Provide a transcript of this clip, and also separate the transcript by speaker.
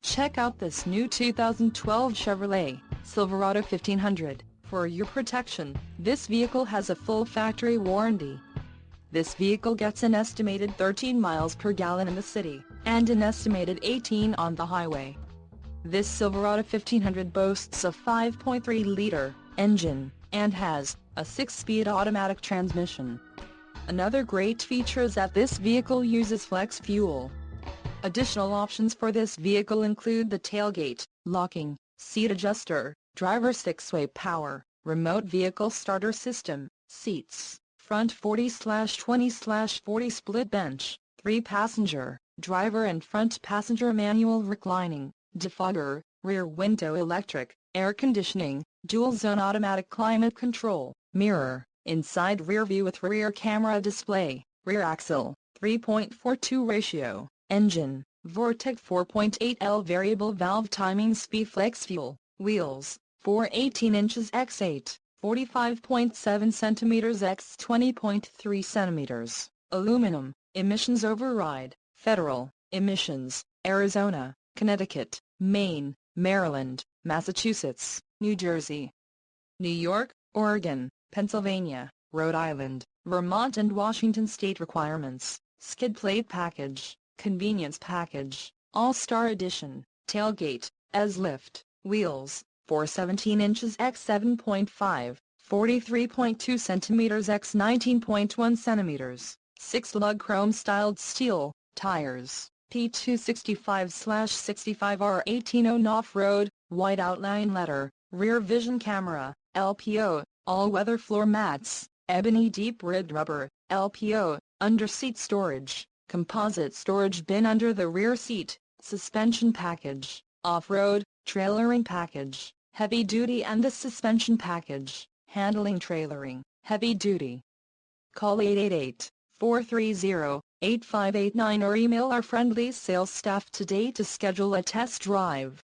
Speaker 1: Check out this new 2012 Chevrolet Silverado 1500. For your protection, this vehicle has a full factory warranty. This vehicle gets an estimated 13 miles per gallon in the city, and an estimated 18 on the highway. This Silverado 1500 boasts a 5.3-liter engine, and has a 6-speed automatic transmission. Another great feature is that this vehicle uses flex fuel. Additional options for this vehicle include the tailgate, locking, seat adjuster, driver 6-way power, remote vehicle starter system, seats, front 40/20/40 split bench, 3-passenger, driver and front passenger manual reclining, defogger, rear window electric, air conditioning, dual-zone automatic climate control, mirror, inside rear view with rear camera display, rear axle, 3.42 ratio, engine, Vortec 4.8L variable valve timing speed flex fuel, wheels, 4/18 inches x 8, 45.7 centimeters x 20.3 centimeters, aluminum, emissions override, federal, emissions, Arizona, Connecticut, Maine, Maryland, Massachusetts, New Jersey, New York, Oregon, Pennsylvania, Rhode Island, Vermont and Washington state requirements, skid plate package, convenience package, All-Star Edition, tailgate, S-lift, wheels, 4/17 inches x 7.5, 43.2 centimeters x 19.1 centimeters, 6-lug chrome-styled steel, tires, P265/65R 18 off-road, white outline letter, rear vision camera, LPO, all-weather floor mats, ebony deep-ribbed rubber, LPO, under-seat storage, composite storage bin under the rear seat, suspension package, off-road, trailering package, heavy-duty and the suspension package, handling trailering, heavy-duty. Call 888-430-8589 or email our friendly sales staff today to schedule a test drive.